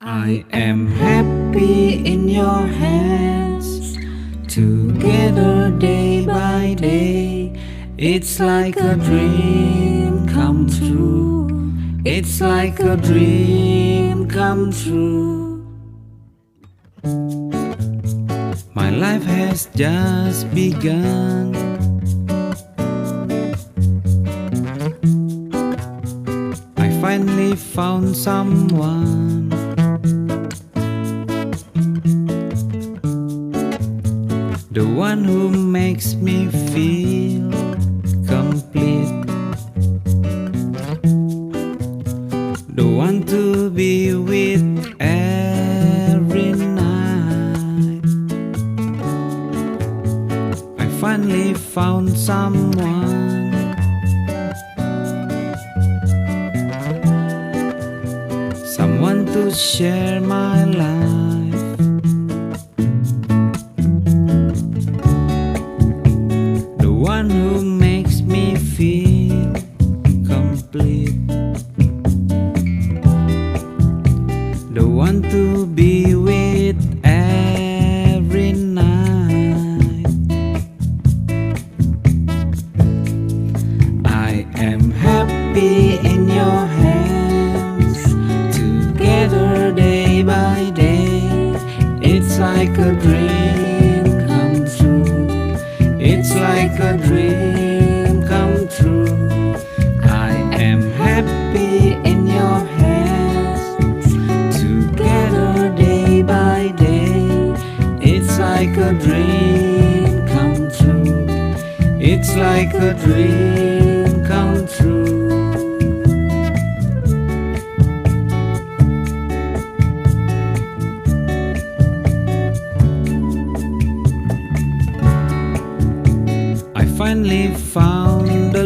I am happy in your hands, together day by day. It's like a dream come true. It's like a dream come true. My life has just begun. I finally found someone. The one who makes me feel complete. The one to be with every night. I finally found someone. Someone to share my life. One who makes me feel complete. The one to be with every night. I am happy in your hands, together day by day. It's like a dream come true. It's like a dream come true. I am happy in your hands, together day by day. It's like a dream come true. It's like a dream come true. I finally found the